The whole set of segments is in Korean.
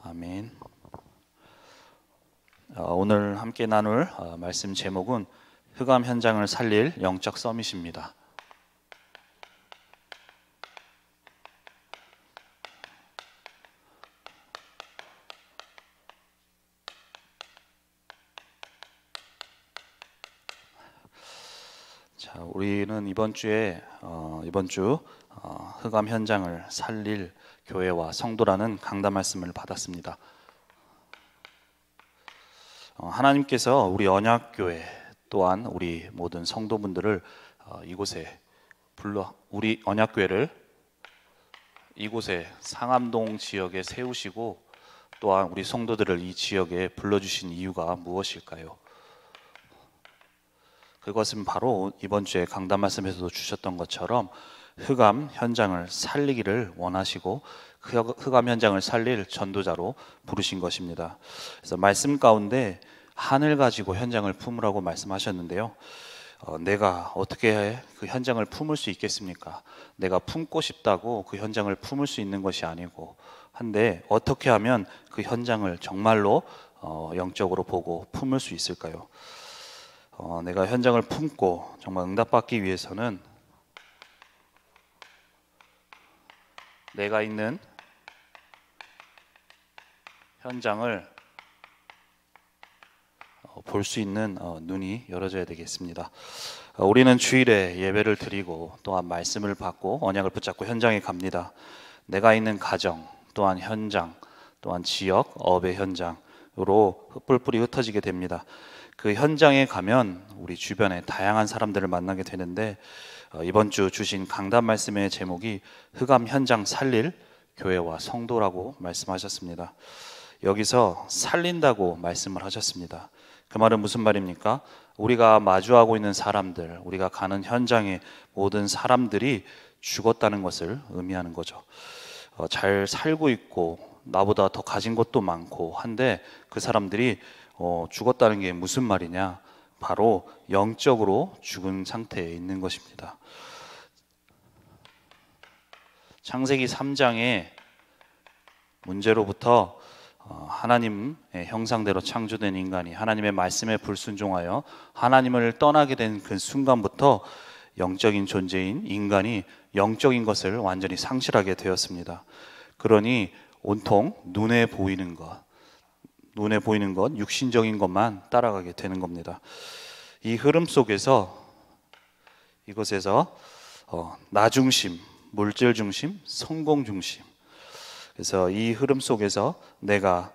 아멘. 오늘 함께 나눌 말씀 제목은 흑암 현장을 살릴 영적 서밋입니다. 자, 우리는 이번 주 흑암 현장을 살릴 교회와 성도라는 강단 말씀을 받았습니다. 하나님께서 우리 언약교회 또한 우리 모든 성도분들을 이곳에 우리 언약교회를 이곳에 상암동 지역에 세우시고 또한 우리 성도들을 이 지역에 불러주신 이유가 무엇일까요? 그것은 바로 이번 주에 강단 말씀에서도 주셨던 것처럼 흑암 현장을 살리기를 원하시고 그 흑암 현장을 살릴 전도자로 부르신 것입니다. 그래서 말씀 가운데 하늘 가지고 현장을 품으라고 말씀하셨는데요. 내가 어떻게 그 현장을 품을 수 있겠습니까? 내가 품고 싶다고 그 현장을 품을 수 있는 것이 아니고 한데 어떻게 하면 그 현장을 정말로 영적으로 보고 품을 수 있을까요? 내가 현장을 품고 정말 응답받기 위해서는 내가 있는 현장을 볼 수 있는 눈이 열어져야 되겠습니다. 우리는 주일에 예배를 드리고 또한 말씀을 받고 언약을 붙잡고 현장에 갑니다. 내가 있는 가정 또한 현장 또한 지역 업의 현장으로 뿔뿔이 흩어지게 됩니다. 그 현장에 가면 우리 주변에 다양한 사람들을 만나게 되는데 이번 주 주신 강단 말씀의 제목이 흑암 현장 살릴 교회와 성도라고 말씀하셨습니다. 여기서 살린다고 말씀을 하셨습니다. 그 말은 무슨 말입니까? 우리가 마주하고 있는 사람들, 우리가 가는 현장의 모든 사람들이 죽었다는 것을 의미하는 거죠. 잘 살고 있고 나보다 더 가진 것도 많고 한데 그 사람들이 죽었다는 게 무슨 말이냐? 바로 영적으로 죽은 상태에 있는 것입니다. 창세기 3장의 문제로부터 하나님의 형상대로 창조된 인간이 하나님의 말씀에 불순종하여 하나님을 떠나게 된 그 순간부터 영적인 존재인 인간이 영적인 것을 완전히 상실하게 되었습니다. 그러니 온통 눈에 보이는 것, 육신적인 것만 따라가게 되는 겁니다. 이 흐름 속에서 이것에서 나 중심, 물질 중심, 성공 중심. 그래서 이 흐름 속에서 내가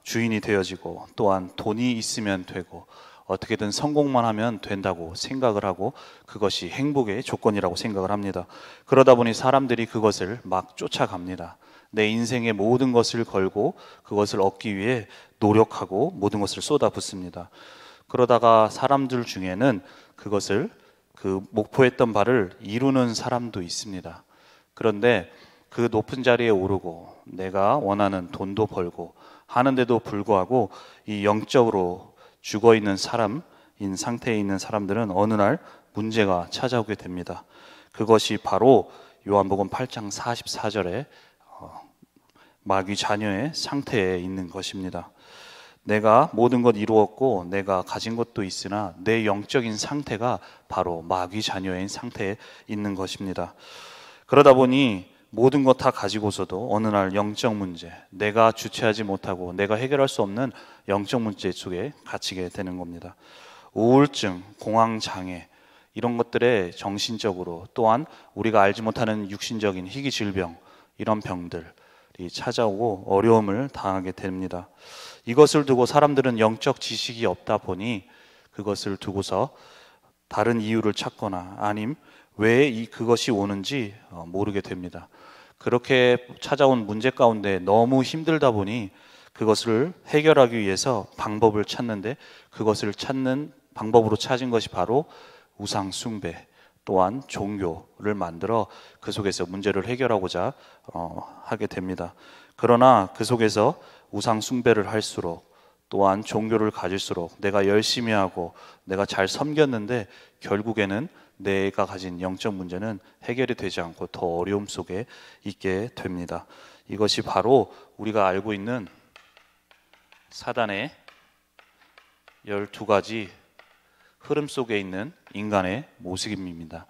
주인이 되어지고 또한 돈이 있으면 되고 어떻게든 성공만 하면 된다고 생각을 하고 그것이 행복의 조건이라고 생각을 합니다. 그러다 보니 사람들이 그것을 막 쫓아갑니다. 내 인생의 모든 것을 걸고 그것을 얻기 위해 노력하고 모든 것을 쏟아붓습니다. 그러다가 사람들 중에는 그것을 그 목표했던 바를 이루는 사람도 있습니다. 그런데 그 높은 자리에 오르고 내가 원하는 돈도 벌고 하는데도 불구하고 이 영적으로 죽어있는 사람인 상태에 있는 사람들은 어느 날 문제가 찾아오게 됩니다. 그것이 바로 요한복음 8장 44절에 마귀 자녀의 상태에 있는 것입니다. 내가 모든 것 이루었고 내가 가진 것도 있으나 내 영적인 상태가 바로 마귀 자녀의 상태에 있는 것입니다. 그러다 보니 모든 것 다 가지고서도 어느 날 영적 문제, 내가 주체하지 못하고 내가 해결할 수 없는 영적 문제 속에 갇히게 되는 겁니다. 우울증, 공황장애 이런 것들에 정신적으로 또한 우리가 알지 못하는 육신적인 희귀 질병 이런 병들이 찾아오고 어려움을 당하게 됩니다. 이것을 두고 사람들은 영적 지식이 없다 보니 그것을 두고서 다른 이유를 찾거나 아님 왜 그것이 오는지 모르게 됩니다. 그렇게 찾아온 문제 가운데 너무 힘들다 보니 그것을 해결하기 위해서 방법을 찾는데 그것을 찾는 방법으로 찾은 것이 바로 우상 숭배 또한 종교를 만들어 그 속에서 문제를 해결하고자 하게 됩니다. 그러나 그 속에서 우상 숭배를 할수록 또한 종교를 가질수록 내가 열심히 하고 내가 잘 섬겼는데 결국에는 내가 가진 영적 문제는 해결이 되지 않고 더 어려움 속에 있게 됩니다. 이것이 바로 우리가 알고 있는 사단의 12가지 흐름 속에 있는 인간의 모습입니다.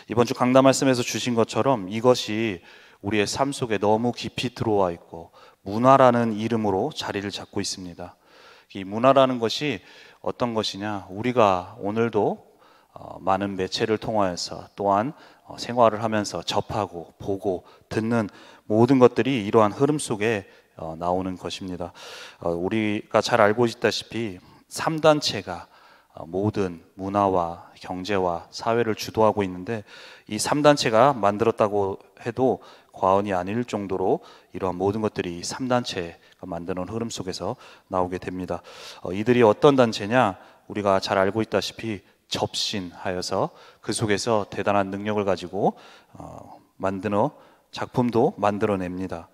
이번 주 강단 말씀에서 주신 것처럼 이것이 우리의 삶 속에 너무 깊이 들어와 있고 문화라는 이름으로 자리를 잡고 있습니다. 이 문화라는 것이 어떤 것이냐, 우리가 오늘도 많은 매체를 통하여서 또한 생활을 하면서 접하고 보고 듣는 모든 것들이 이러한 흐름 속에 나오는 것입니다. 우리가 잘 알고 있다시피 3단체가 모든 문화와 경제와 사회를 주도하고 있는데, 이 3단체가 만들었다고 해도 과언이 아닐 정도로 이러한 모든 것들이 3단체가 만드는 흐름 속에서 나오게 됩니다. 이들이 어떤 단체냐, 우리가 잘 알고 있다시피 접신하여서 그 속에서 대단한 능력을 가지고 작품도 만들어냅니다.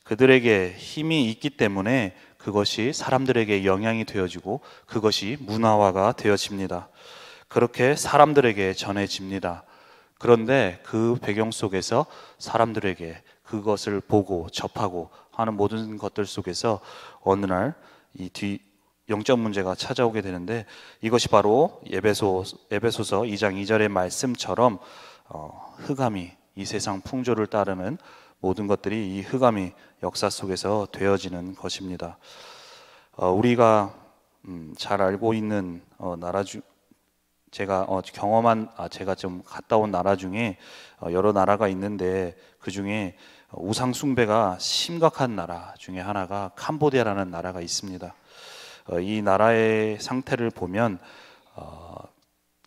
그들에게 힘이 있기 때문에 그것이 사람들에게 영향이 되어지고 그것이 문화화가 되어집니다. 그렇게 사람들에게 전해집니다. 그런데 그 배경 속에서 사람들에게 그것을 보고 접하고 하는 모든 것들 속에서 어느 날 이 영적 문제가 찾아오게 되는데, 이것이 바로 에베소서 2장 2절의 말씀처럼 흑암이, 이 세상 풍조를 따르는 모든 것들이 이 흑암이 역사 속에서 되어지는 것입니다. 우리가 잘 알고 있는 나라 중, 제가 좀 갔다 온 나라 중에 여러 나라가 있는데, 그 중에 우상 숭배가 심각한 나라 중에 하나가 캄보디아라는 나라가 있습니다. 이 나라의 상태를 보면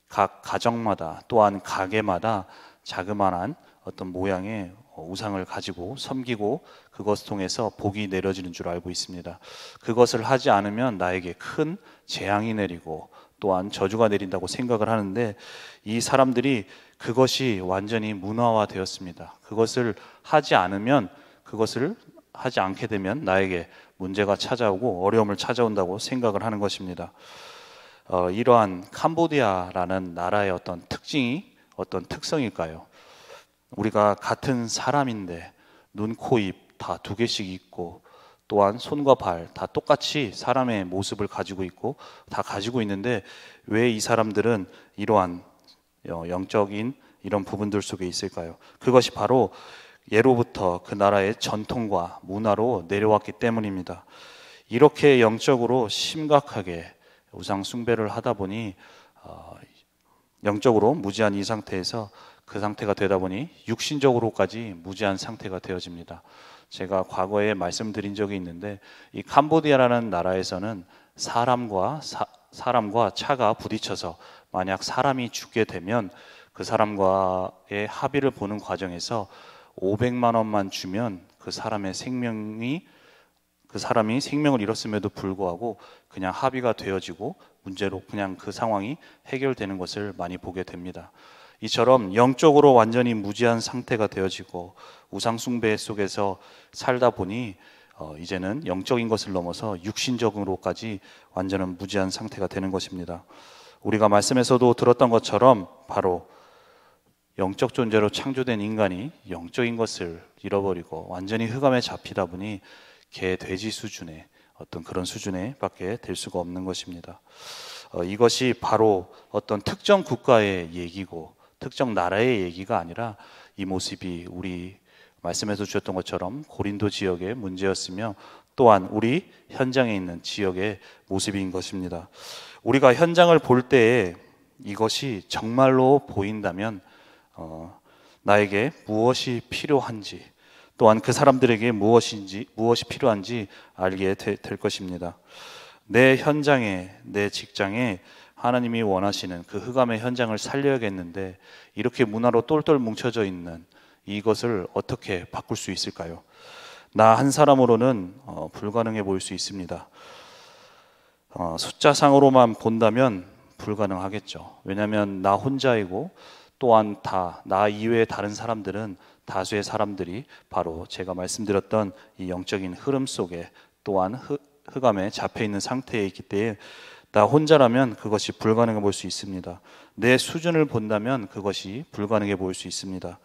각 가정마다 또한 가게마다 자그마한 어떤 모양의 우상을 가지고 섬기고 그것을 통해서 복이 내려지는 줄 알고 있습니다. 그것을 하지 않으면 나에게 큰 재앙이 내리고 또한 저주가 내린다고 생각을 하는데, 이 사람들이 그것이 완전히 문화화되었습니다. 그것을 하지 않게 되면 나에게 문제가 찾아오고 어려움을 찾아온다고 생각을 하는 것입니다. 이러한 캄보디아라는 나라의 어떤 특성일까요? 우리가 같은 사람인데 눈, 코, 입 다 2개씩 있고, 또한 손과 발 다 똑같이 사람의 모습을 가지고 있고 다 가지고 있는데, 왜 이 사람들은 이러한 영적인 이런 부분들 속에 있을까요? 그것이 바로 예로부터 그 나라의 전통과 문화로 내려왔기 때문입니다. 이렇게 영적으로 심각하게 우상 숭배를 하다 보니 영적으로 무지한 이 상태에서 그 상태가 되다 보니 육신적으로까지 무지한 상태가 되어집니다. 제가 과거에 말씀드린 적이 있는데, 이 캄보디아라는 나라에서는 사람과 차가 부딪혀서 만약 사람이 죽게 되면 그 사람과의 합의를 보는 과정에서 500만 원만 주면 그 사람이 생명을 잃었음에도 불구하고 그냥 합의가 되어지고 문제로 그냥 그 상황이 해결되는 것을 많이 보게 됩니다. 이처럼 영적으로 완전히 무지한 상태가 되어지고 우상 숭배 속에서 살다 보니 이제는 영적인 것을 넘어서 육신적으로까지 완전한 무지한 상태가 되는 것입니다. 우리가 말씀에서도 들었던 것처럼 바로 영적 존재로 창조된 인간이 영적인 것을 잃어버리고 완전히 흑암에 잡히다 보니 개, 돼지 수준의 어떤 그런 수준에 밖에 될 수가 없는 것입니다. 이것이 바로 어떤 특정 국가의 얘기고 특정 나라의 얘기가 아니라, 이 모습이 우리 말씀에서 주셨던 것처럼 고린도 지역의 문제였으며 또한 우리 현장에 있는 지역의 모습인 것입니다. 우리가 현장을 볼 때에 이것이 정말로 보인다면 나에게 무엇이 필요한지, 또한 그 사람들에게 무엇이 필요한지 알게 될 것입니다. 내 현장에, 내 직장에 하나님이 원하시는 그 흑암의 현장을 살려야겠는데, 이렇게 문화로 똘똘 뭉쳐져 있는 이것을 어떻게 바꿀 수 있을까요? 나 한 사람으로는 불가능해 보일 수 있습니다. 숫자상으로만 본다면 불가능하겠죠. 왜냐하면 나 혼자이고 또한 나 이외의 다른 사람들은, 다수의 사람들이 바로 제가 말씀드렸던 이 영적인 흐름 속에 또한 흑암에 잡혀 있는 상태에 있기 때문에 나 혼자라면 그것이 불가능해 보일 수 있습니다. 내 수준을 본다면 그것이 불가능해 보일 수 있습니다.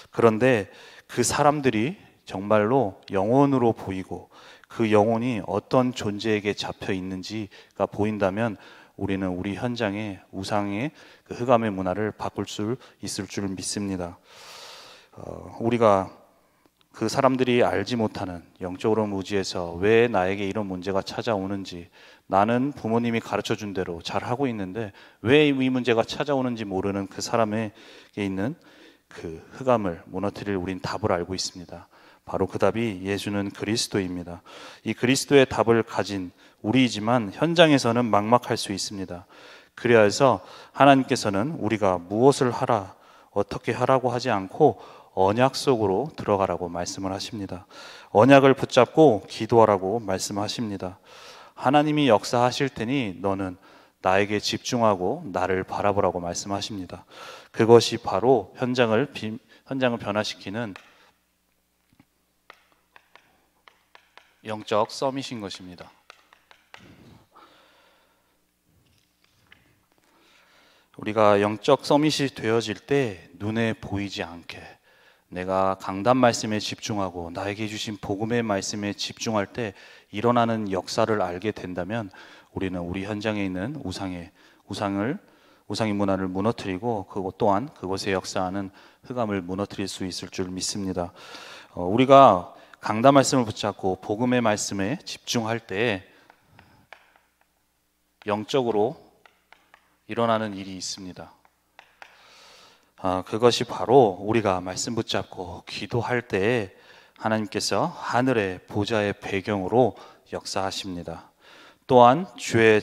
그런데 그 사람들이 정말로 영혼으로 보이고 그 영혼이 어떤 존재에게 잡혀 있는지가 보인다면 우리는 우리 현장의 우상의 그 흑암의 문화를 바꿀 수 있을 줄 믿습니다. 우리가 그 사람들이 알지 못하는 영적으로 무지에서 왜 나에게 이런 문제가 찾아오는지, 나는 부모님이 가르쳐 준 대로 잘 하고 있는데 왜 이 문제가 찾아오는지 모르는 그 사람에게 있는 그 흑암을 무너뜨릴 우린 답을 알고 있습니다. 바로 그 답이 예수는 그리스도입니다. 이 그리스도의 답을 가진 우리이지만 현장에서는 막막할 수 있습니다. 그래야 해서 하나님께서는 우리가 무엇을 하라, 어떻게 하라고 하지 않고 언약 속으로 들어가라고 말씀을 하십니다. 언약을 붙잡고 기도하라고 말씀하십니다. 하나님이 역사하실 테니 너는 나에게 집중하고 나를 바라보라고 말씀하십니다. 그것이 바로 현장을 변화시키는 영적 서밋인 것입니다. 우리가 영적 서밋이 되어질 때 눈에 보이지 않게 내가 강단 말씀에 집중하고 나에게 주신 복음의 말씀에 집중할 때 일어나는 역사를 알게 된다면 우리는 우리 현장에 있는 우상의 문화를 무너뜨리고 그것 또한 그것에 역사하는 흑암을 무너뜨릴 수 있을 줄 믿습니다. 우리가 강단 말씀을 붙잡고 복음의 말씀에 집중할 때 영적으로 일어나는 일이 있습니다. 그것이 바로 우리가 말씀 붙잡고 기도할 때 하나님께서 하늘의 보좌의 배경으로 역사하십니다. 또한 주의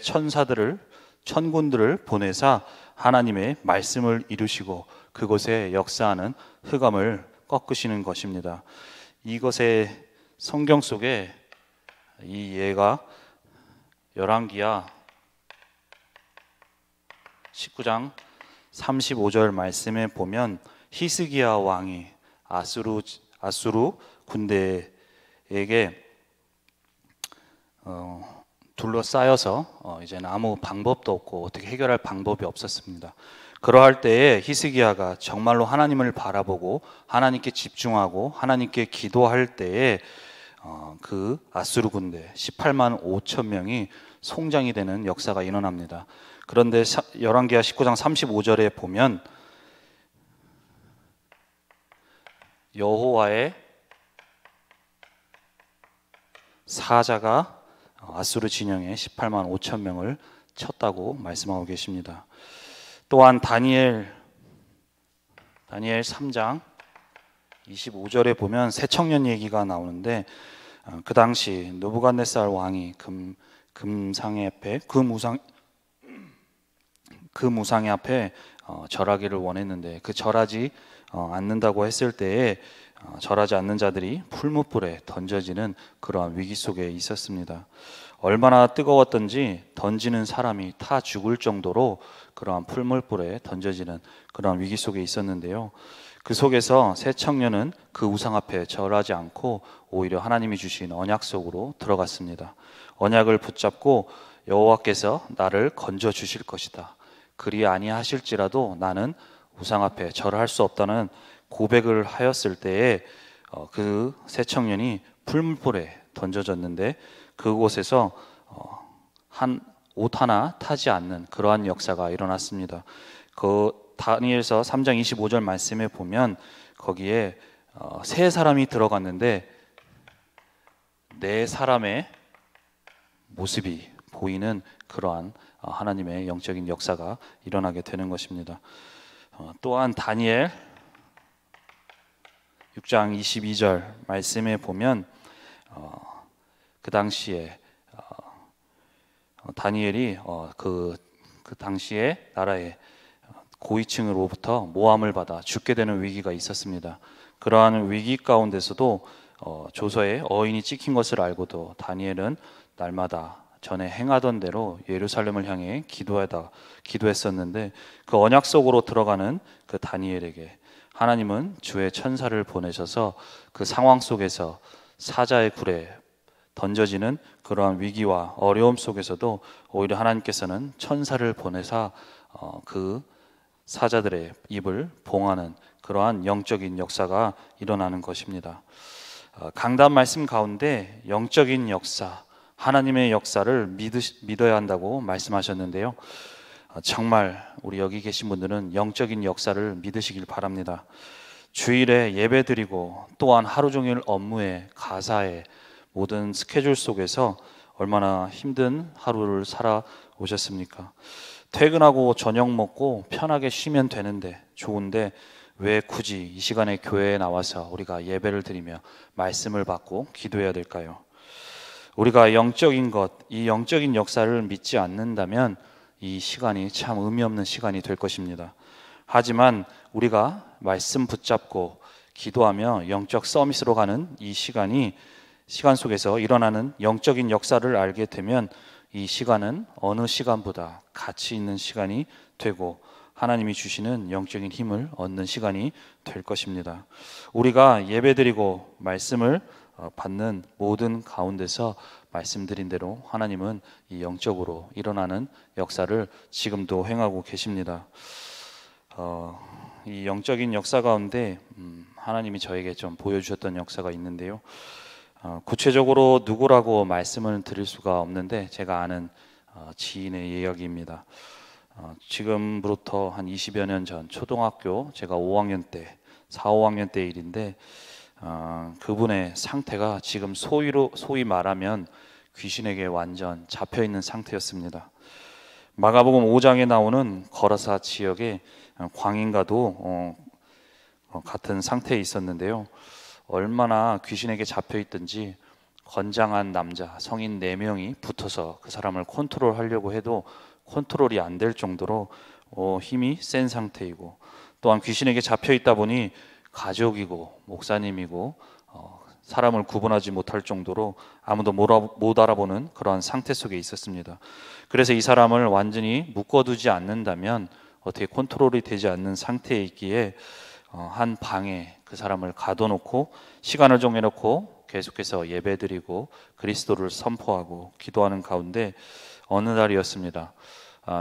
천군들을 보내사 하나님의 말씀을 이루시고 그곳에 역사하는 흑암을 꺾으시는 것입니다. 이것의 성경 속에 이 예가 열왕기하 19장 35절 말씀에 보면 히스기야 왕이 아수르 군대에게 둘러싸여서 이제는 아무 방법도 없고 어떻게 해결할 방법이 없었습니다. 그러할 때에 히스기야가 정말로 하나님을 바라보고 하나님께 집중하고 하나님께 기도할 때에 그 아수르 군대 18만 5천 명이 송장이 되는 역사가 일어납니다. 그런데 열왕기하 19장 35절에 보면 여호와의 사자가 아수르 진영에 18만 5천 명을 쳤다고 말씀하고 계십니다. 또한 다니엘 3장 25절에 보면 새 청년 얘기가 나오는데 그 당시 느부갓네살 왕이 금상의 앞에 그 무상의 앞에 절하기를 원했는데 그 절하지 않는다고 했을 때에 절하지 않는 자들이 풀무불에 던져지는 그러한 위기 속에 있었습니다. 얼마나 뜨거웠던지 던지는 사람이 타 죽을 정도로 그러한 풀무불에 던져지는 그러한 위기 속에 있었는데요. 그 속에서 새 청년은 그 우상 앞에 절하지 않고 오히려 하나님이 주신 언약 속으로 들어갔습니다. 언약을 붙잡고 여호와께서 나를 건져 주실 것이다. 그리 아니하실지라도 나는 우상 앞에 절할 수 없다는 고백을 하였을 때에 그 새 청년이 풀무불에 던져졌는데 그곳에서 한 옷 하나 타지 않는 그러한 역사가 일어났습니다. 그 다니엘서 3장 25절 말씀에 보면 거기에 세 사람이 들어갔는데 네 사람의 모습이 보이는 그러한 하나님의 영적인 역사가 일어나게 되는 것입니다. 또한 다니엘 6장 22절 말씀에 보면 그 당시에 다니엘이 그 당시에 나라의 고위층으로부터 모함을 받아 죽게 되는 위기가 있었습니다. 그러한 위기 가운데서도 조서에 어인이 찍힌 것을 알고도 다니엘은 날마다 전에 행하던 대로 예루살렘을 향해 기도했었는데 그 언약 속으로 들어가는 그 다니엘에게 하나님은 주의 천사를 보내셔서 그 상황 속에서 사자의 굴에 던져지는 그러한 위기와 어려움 속에서도 오히려 하나님께서는 천사를 보내사 그 사자들의 입을 봉하는 그러한 영적인 역사가 일어나는 것입니다. 강단 말씀 가운데 영적인 역사, 하나님의 역사를 믿어야 한다고 말씀하셨는데요. 정말 우리 여기 계신 분들은 영적인 역사를 믿으시길 바랍니다. 주일에 예배드리고 또한 하루 종일 업무에, 가사에, 모든 스케줄 속에서 얼마나 힘든 하루를 살아오셨습니까? 퇴근하고 저녁 먹고 편하게 쉬면 되는데, 좋은데 왜 굳이 이 시간에 교회에 나와서 우리가 예배를 드리며 말씀을 받고 기도해야 될까요? 우리가 영적인 것, 이 영적인 역사를 믿지 않는다면 이 시간이 참 의미 없는 시간이 될 것입니다. 하지만 우리가 말씀 붙잡고 기도하며 영적 서밋으로 가는 이 시간 속에서 일어나는 영적인 역사를 알게 되면 이 시간은 어느 시간보다 가치 있는 시간이 되고 하나님이 주시는 영적인 힘을 얻는 시간이 될 것입니다. 우리가 예배드리고 말씀을 받는 모든 가운데서 말씀드린 대로 하나님은 이 영적으로 일어나는 역사를 지금도 행하고 계십니다. 이 영적인 역사 가운데 하나님이 저에게 좀 보여주셨던 역사가 있는데요. 구체적으로 누구라고 말씀을 드릴 수가 없는데 제가 아는 지인의 이야기입니다. 지금부터 한 20여 년 전 초등학교 제가 5학년 때, 4, 5학년 때 일인데 그분의 상태가 지금 소위 말하면 귀신에게 완전 잡혀있는 상태였습니다. 마가복음 5장에 나오는 거라사 지역의 광인과도 같은 상태에 있었는데요. 얼마나 귀신에게 잡혀있든지 건장한 남자, 성인 4명이 붙어서 그 사람을 컨트롤하려고 해도 컨트롤이 안 될 정도로 힘이 센 상태이고, 또한 귀신에게 잡혀있다 보니 가족이고 목사님이고 사람을 구분하지 못할 정도로 아무도 못 알아보는 그러한 상태 속에 있었습니다. 그래서 이 사람을 완전히 묶어두지 않는다면 어떻게 컨트롤이 되지 않는 상태에 있기에 한 방에 그 사람을 가둬놓고 시간을 정해놓고 계속해서 예배드리고 그리스도를 선포하고 기도하는 가운데 어느 날이었습니다.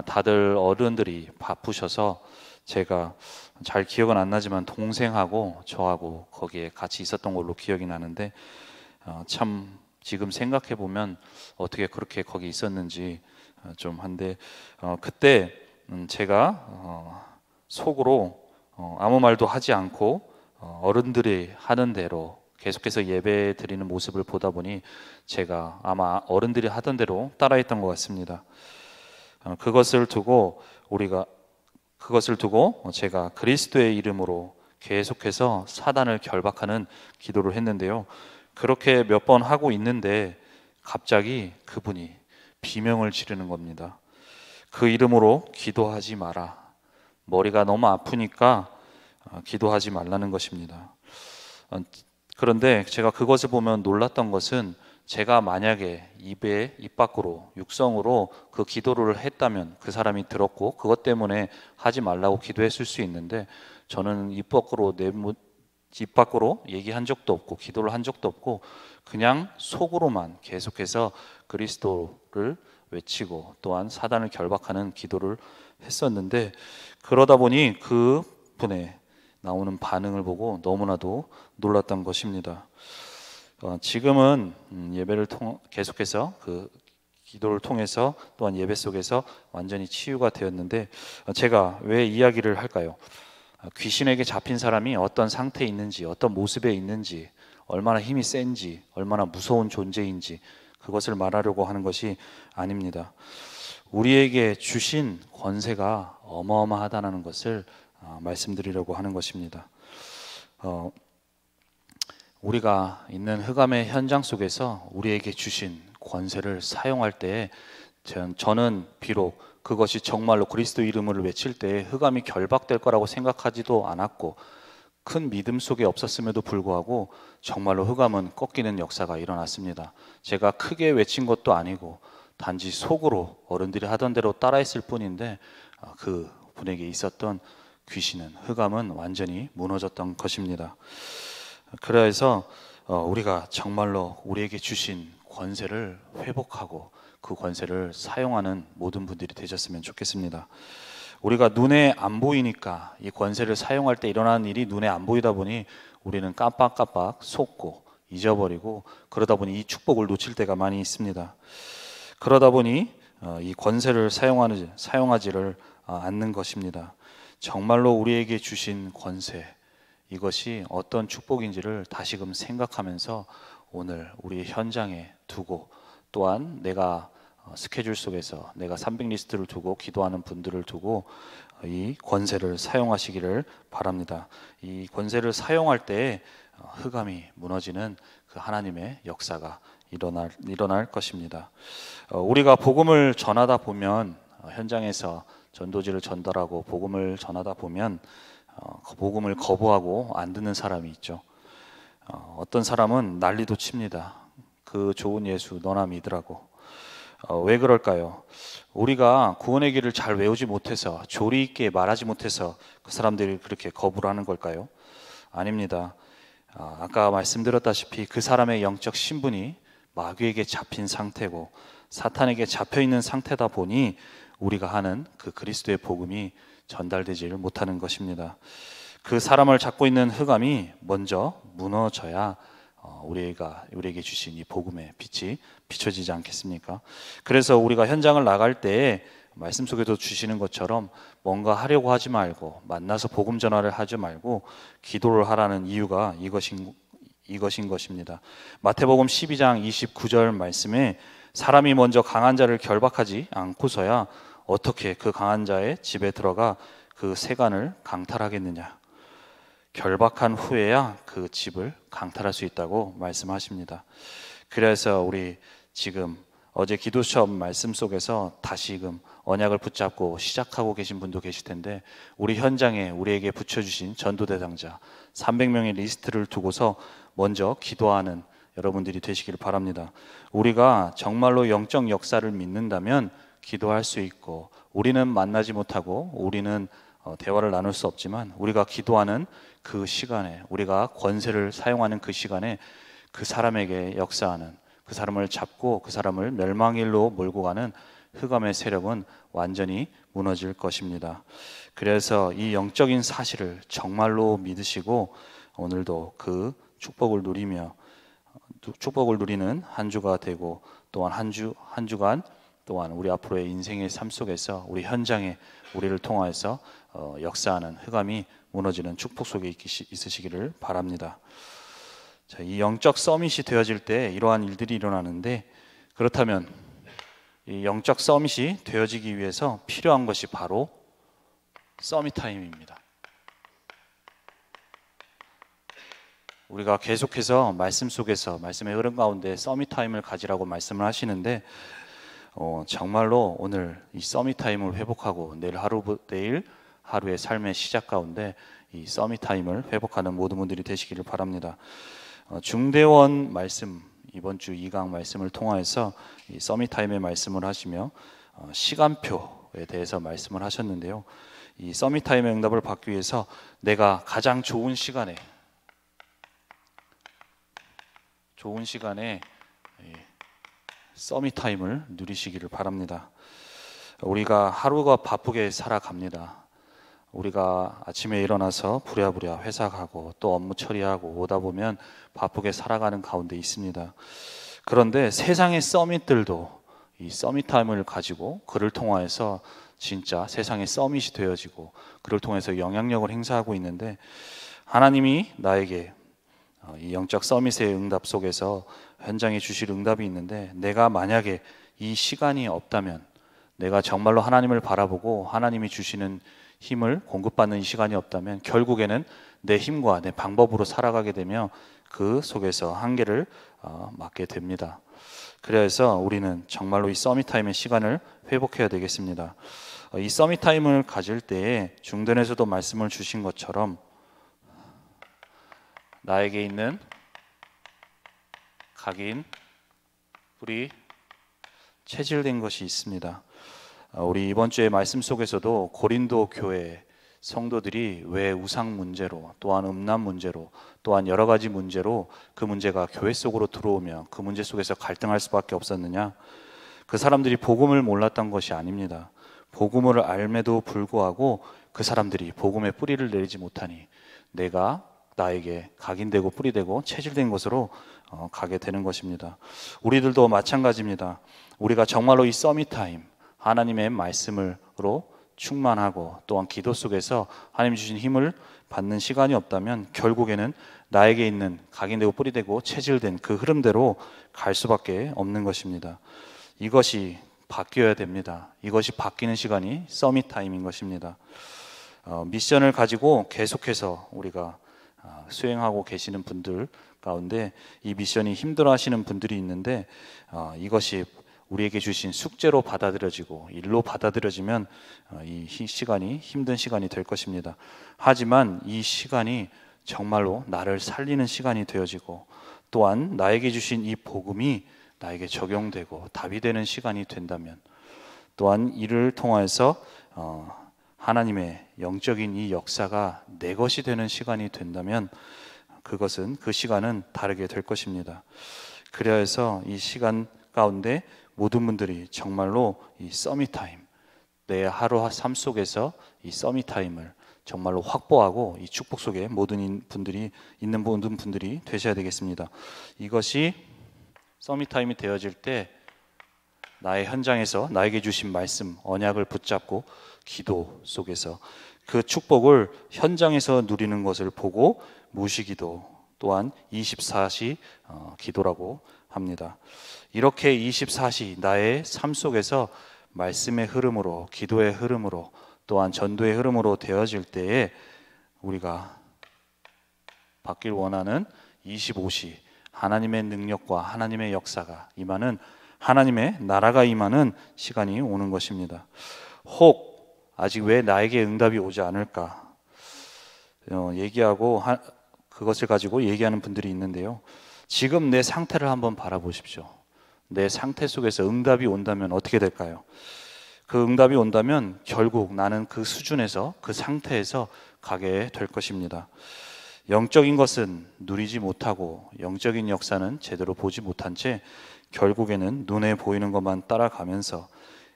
다들 어른들이 바쁘셔서 제가 잘 기억은 안 나지만 동생하고 저하고 거기에 같이 있었던 걸로 기억이 나는데 참 지금 생각해 보면 어떻게 그렇게 거기 있었는지 좀 한데 그때 제가 속으로 아무 말도 하지 않고 어른들이 하는 대로 계속해서 예배 드리는 모습을 보다 보니 제가 아마 어른들이 하던 대로 따라했던 것 같습니다. 그것을 두고 제가 그리스도의 이름으로 계속해서 사단을 결박하는 기도를 했는데요. 그렇게 몇 번 하고 있는데 갑자기 그분이 비명을 지르는 겁니다. 그 이름으로 기도하지 마라. 머리가 너무 아프니까 기도하지 말라는 것입니다. 그런데 제가 그것을 보면 놀랐던 것은 제가 만약에 입 밖으로 육성으로 그 기도를 했다면 그 사람이 들었고 그것 때문에 하지 말라고 기도했을 수 있는데 저는 입 밖으로 얘기한 적도 없고 기도를 한 적도 없고 그냥 속으로만 계속해서 그리스도를 외치고 또한 사단을 결박하는 기도를 했었는데 그러다 보니 그 분의 나오는 반응을 보고 너무나도 놀랐던 것입니다. 지금은 예배를 계속해서 그 기도를 통해서 또한 예배 속에서 완전히 치유가 되었는데 제가 왜 이야기를 할까요? 귀신에게 잡힌 사람이 어떤 상태에 있는지, 어떤 모습에 있는지, 얼마나 힘이 센지, 얼마나 무서운 존재인지 그것을 말하려고 하는 것이 아닙니다. 우리에게 주신 권세가 어마어마하다는 것을 말씀드리려고 하는 것입니다. 우리가 있는 흑암의 현장 속에서 우리에게 주신 권세를 사용할 때 저는 비록 그것이 정말로 그리스도 이름을 외칠 때 흑암이 결박될 거라고 생각하지도 않았고 큰 믿음 속에 없었음에도 불구하고 정말로 흑암은 꺾이는 역사가 일어났습니다. 제가 크게 외친 것도 아니고 단지 속으로 어른들이 하던 대로 따라했을 뿐인데 그 분에게 있었던 귀신은, 흑암은 완전히 무너졌던 것입니다. 그래서 우리가 정말로 우리에게 주신 권세를 회복하고 그 권세를 사용하는 모든 분들이 되셨으면 좋겠습니다. 우리가 눈에 안 보이니까 이 권세를 사용할 때 일어나는 일이 눈에 안 보이다 보니 우리는 깜빡깜빡 속고 잊어버리고 그러다 보니 이 축복을 놓칠 때가 많이 있습니다. 그러다 보니 이 권세를 사용하지를 않는 것입니다. 정말로 우리에게 주신 권세, 이것이 어떤 축복인지를 다시금 생각하면서 오늘 우리 현장에 두고, 또한 내가 스케줄 속에서 내가 300리스트를 두고 기도하는 분들을 두고 이 권세를 사용하시기를 바랍니다. 이 권세를 사용할 때 흑암이 무너지는 그 하나님의 역사가 일어날 것입니다. 우리가 복음을 전하다 보면, 현장에서 전도지를 전달하고 복음을 전하다 보면 복음을 거부하고 안 듣는 사람이 있죠. 어떤 사람은 난리도 칩니다. 그 좋은 예수 너나 믿으라고. 왜 그럴까요? 우리가 구원의 길을 잘 외우지 못해서, 조리 있게 말하지 못해서 그 사람들이 그렇게 거부를 하는 걸까요? 아닙니다. 아까 말씀드렸다시피 그 사람의 영적 신분이 마귀에게 잡힌 상태고 사탄에게 잡혀있는 상태다 보니 우리가 하는 그 그리스도의 복음이 전달되지를 못하는 것입니다. 그 사람을 잡고 있는 흑암이 먼저 무너져야 우리에게 주신 이 복음의 빛이 비춰지지 않겠습니까? 그래서 우리가 현장을 나갈 때 말씀 속에도 주시는 것처럼 뭔가 하려고 하지 말고, 만나서 복음 전화를 하지 말고 기도를 하라는 이유가 이것인 것입니다. 마태복음 12장 29절 말씀에 사람이 먼저 강한 자를 결박하지 않고서야 어떻게 그 강한 자의 집에 들어가 그 세간을 강탈하겠느냐. 결박한 후에야 그 집을 강탈할 수 있다고 말씀하십니다. 그래서 우리 지금 어제 기도 시험 말씀 속에서 다시금 언약을 붙잡고 시작하고 계신 분도 계실 텐데, 우리 현장에 우리에게 붙여주신 전도 대상자 300명의 리스트를 두고서 먼저 기도하는 여러분들이 되시기를 바랍니다. 우리가 정말로 영적 역사를 믿는다면 기도할 수 있고, 우리는 만나지 못하고 우리는 대화를 나눌 수 없지만 우리가 기도하는 그 시간에, 우리가 권세를 사용하는 그 시간에 그 사람에게 역사하는, 그 사람을 잡고 그 사람을 멸망일로 몰고 가는 흑암의 세력은 완전히 무너질 것입니다. 그래서 이 영적인 사실을 정말로 믿으시고 오늘도 그 축복을 누리는 한 주가 되고, 또한 한 주간 또한 우리 앞으로의 인생의 삶 속에서 우리 현장에 우리를 통하여서 역사하는 흑암이 무너지는 축복 속에 있으시기를 바랍니다. 자, 이 영적 서밋이 되어질 때 이러한 일들이 일어나는데, 그렇다면 이 영적 서밋이 되어지기 위해서 필요한 것이 바로 서밋 타임입니다. 우리가 계속해서 말씀 속에서, 말씀의 흐름 가운데 서밋 타임을 가지라고 말씀을 하시는데, 정말로 오늘 이 서밋 타임을 회복하고 내일 하루의 삶의 시작 가운데 이 서밋 타임을 회복하는 모든 분들이 되시기를 바랍니다. 중대원 말씀, 이번 주 2강 말씀을 통하여서 이 서밋 타임의 말씀을 하시며 시간표에 대해서 말씀을 하셨는데요. 이 서밋 타임의 응답을 받기 위해서 내가 가장 좋은 시간에 서밋 타임을 누리시기를 바랍니다. 우리가 하루가 바쁘게 살아갑니다. 우리가 아침에 일어나서 부랴부랴 회사 가고 또 업무 처리하고 오다 보면 바쁘게 살아가는 가운데 있습니다. 그런데 세상의 서밋들도 이 서밋 타임을 가지고 그를 통하여서 진짜 세상의 서밋이 되어지고 그를 통해서 영향력을 행사하고 있는데, 하나님이 나에게 이 영적 서밋의 응답 속에서 현장에 주실 응답이 있는데, 내가 만약에 이 시간이 없다면, 내가 정말로 하나님을 바라보고 하나님이 주시는 힘을 공급받는 이 시간이 없다면 결국에는 내 힘과 내 방법으로 살아가게 되며 그 속에서 한계를 맞게 됩니다. 그래서 우리는 정말로 이 서밋 타임의 시간을 회복해야 되겠습니다. 이 서밋 타임을 가질 때에 중전에서도 말씀을 주신 것처럼 나에게 있는 각인, 뿔이 체질된 것이 있습니다. 우리 이번 주의 말씀 속에서도 고린도 교회 성도들이 왜 우상 문제로, 또한 음란 문제로, 또한 여러 가지 문제로 그 문제가 교회 속으로 들어오며 그 문제 속에서 갈등할 수밖에 없었느냐? 그 사람들이 복음을 몰랐던 것이 아닙니다. 복음을 알매도 불구하고 그 사람들이 복음의 뿌리를 내리지 못하니 내가 나에게 각인되고 뿌리되고 체질된 것으로 가게 되는 것입니다. 우리들도 마찬가지입니다. 우리가 정말로 이 서밋타임 하나님의 말씀으로 충만하고 또한 기도 속에서 하나님 주신 힘을 받는 시간이 없다면 결국에는 나에게 있는 각인되고 뿌리되고 체질된 그 흐름대로 갈 수밖에 없는 것입니다. 이것이 바뀌어야 됩니다. 이것이 바뀌는 시간이 서밋타임인 것입니다. 미션을 가지고 계속해서 우리가 수행하고 계시는 분들 가운데 이 미션이 힘들어하시는 분들이 있는데 이것이 우리에게 주신 숙제로 받아들여지고 일로 받아들여지면 이 시간이 힘든 시간이 될 것입니다. 하지만 이 시간이 정말로 나를 살리는 시간이 되어지고 또한 나에게 주신 이 복음이 나에게 적용되고 답이 되는 시간이 된다면 또한 이를 통해서 하나님의 영적인 이 역사가 내 것이 되는 시간이 된다면 그것은 그 시간은 다르게 될 것입니다. 그래야 해서 이 시간 가운데 모든 분들이 정말로 이 서밋타임 내 하루 삶 속에서 이 서밋타임을 정말로 확보하고 이 축복 속에 모든 분들이 되셔야 되겠습니다. 이것이 서밋타임이 되어질 때 나의 현장에서 나에게 주신 말씀 언약을 붙잡고 기도 속에서 그 축복을 현장에서 누리는 것을 보고 무시기도 또한 24시 기도라고 합니다. 이렇게 24시 나의 삶 속에서 말씀의 흐름으로 기도의 흐름으로 또한 전도의 흐름으로 되어질 때에 우리가 받길 원하는 25시 하나님의 능력과 하나님의 역사가 임하는 하나님의 나라가 임하는 시간이 오는 것입니다. 혹 아직 왜 나에게 응답이 오지 않을까 얘기하고 그것을 가지고 얘기하는 분들이 있는데요. 지금 내 상태를 한번 바라보십시오. 내 상태 속에서 응답이 온다면 어떻게 될까요? 그 응답이 온다면 결국 나는 그 수준에서 그 상태에서 가게 될 것입니다. 영적인 것은 누리지 못하고 영적인 역사는 제대로 보지 못한 채 결국에는 눈에 보이는 것만 따라가면서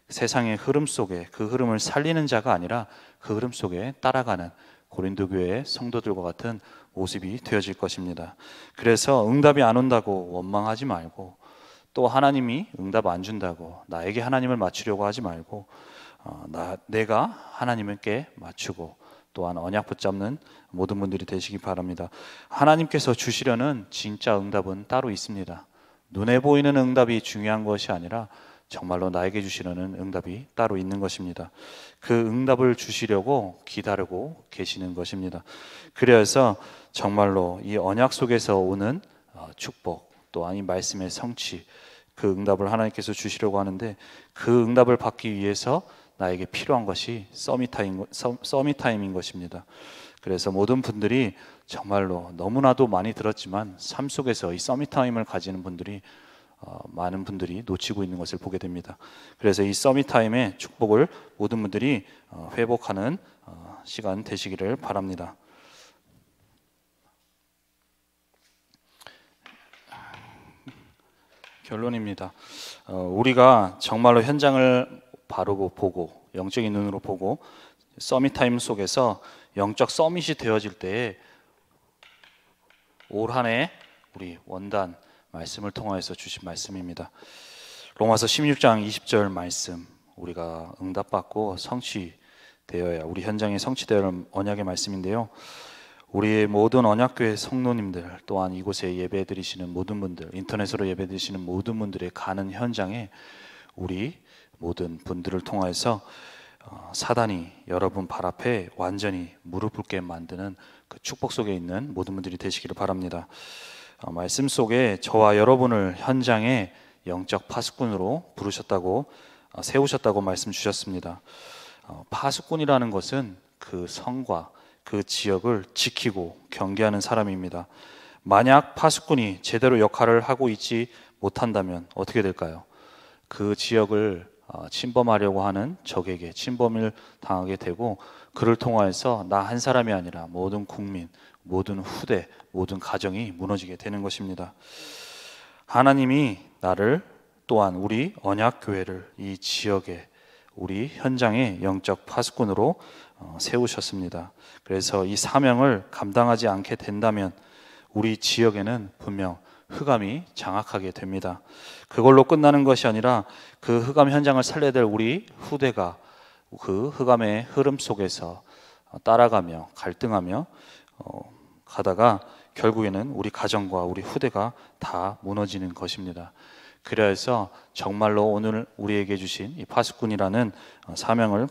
세상의 흐름 속에 그 흐름을 살리는 자가 아니라 그 흐름 속에 따라가는 고린도 교회의 성도들과 같은 모습이 되어질 것입니다. 그래서 응답이 안 온다고 원망하지 말고 또 하나님이 응답 안 준다고 나에게 하나님을 맞추려고 하지 말고 내가 하나님께 맞추고 또한 언약 붙잡는 모든 분들이 되시기 바랍니다. 하나님께서 주시려는 진짜 응답은 따로 있습니다. 눈에 보이는 응답이 중요한 것이 아니라 정말로 나에게 주시려는 응답이 따로 있는 것입니다. 그 응답을 주시려고 기다리고 계시는 것입니다. 그래서 정말로 이 언약 속에서 오는 축복 또한 이 말씀의 성취 그 응답을 하나님께서 주시려고 하는데 그 응답을 받기 위해서 나에게 필요한 것이 서밋타임인 것입니다. 그래서 모든 분들이 정말로 너무나도 많이 들었지만 삶 속에서 이 서밋타임을 가지는 분들이 많은 분들이 놓치고 있는 것을 보게 됩니다. 그래서 이 서밋타임의 축복을 모든 분들이 회복하는 시간 되시기를 바랍니다. 결론입니다. 우리가 정말로 현장을 바르고 보고 영적인 눈으로 보고 서밋타임 속에서 영적 서밋이 되어질 때에 올 한 해 우리 원단 말씀을 통하여서 주신 말씀입니다. 로마서 16장 20절 말씀 우리가 응답받고 성취되어야 우리 현장에 성취되어야 할 언약의 말씀인데요. 우리의 모든 언약교회 성도님들 또한 이곳에 예배드리시는 모든 분들 인터넷으로 예배드리시는 모든 분들의 가는 현장에 우리 모든 분들을 통해서 사단이 여러분 발 앞에 완전히 무릎 꿇게 만드는 그 축복 속에 있는 모든 분들이 되시기를 바랍니다. 말씀 속에 저와 여러분을 현장에 영적 파수꾼으로 부르셨다고 세우셨다고 말씀 주셨습니다. 파수꾼이라는 것은 그 성과 그 지역을 지키고 경계하는 사람입니다. 만약 파수꾼이 제대로 역할을 하고 있지 못한다면 어떻게 될까요? 그 지역을 침범하려고 하는 적에게 침범을 당하게 되고 그를 통하여서 나 한 사람이 아니라 모든 국민, 모든 후대, 모든 가정이 무너지게 되는 것입니다. 하나님이 나를 또한 우리 언약교회를 이 지역에 우리 현장의 영적 파수꾼으로 세우셨습니다. 그래서 이 사명을 감당하지 않게 된다면 우리 지역에는 분명 흑암이 장악하게 됩니다. 그걸로 끝나는 것이 아니라 그 흑암 현장을 살려야 될 우리 후대가 그 흑암의 흐름 속에서 따라가며 갈등하며 가다가 결국에는 우리 가정과 우리 후대가 다 무너지는 것입니다. 그래서 정말로 오늘 우리에게 주신 이 파수꾼이라는 사명을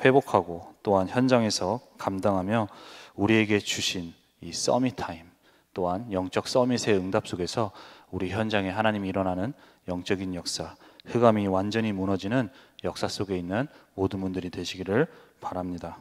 회복하고 또한 현장에서 감당하며 우리에게 주신 이 서밋 타임, 또한 영적 서밋의 응답 속에서 우리 현장에 하나님이 일어나는 영적인 역사, 흑암이 완전히 무너지는 역사 속에 있는 모든 분들이 되시기를 바랍니다.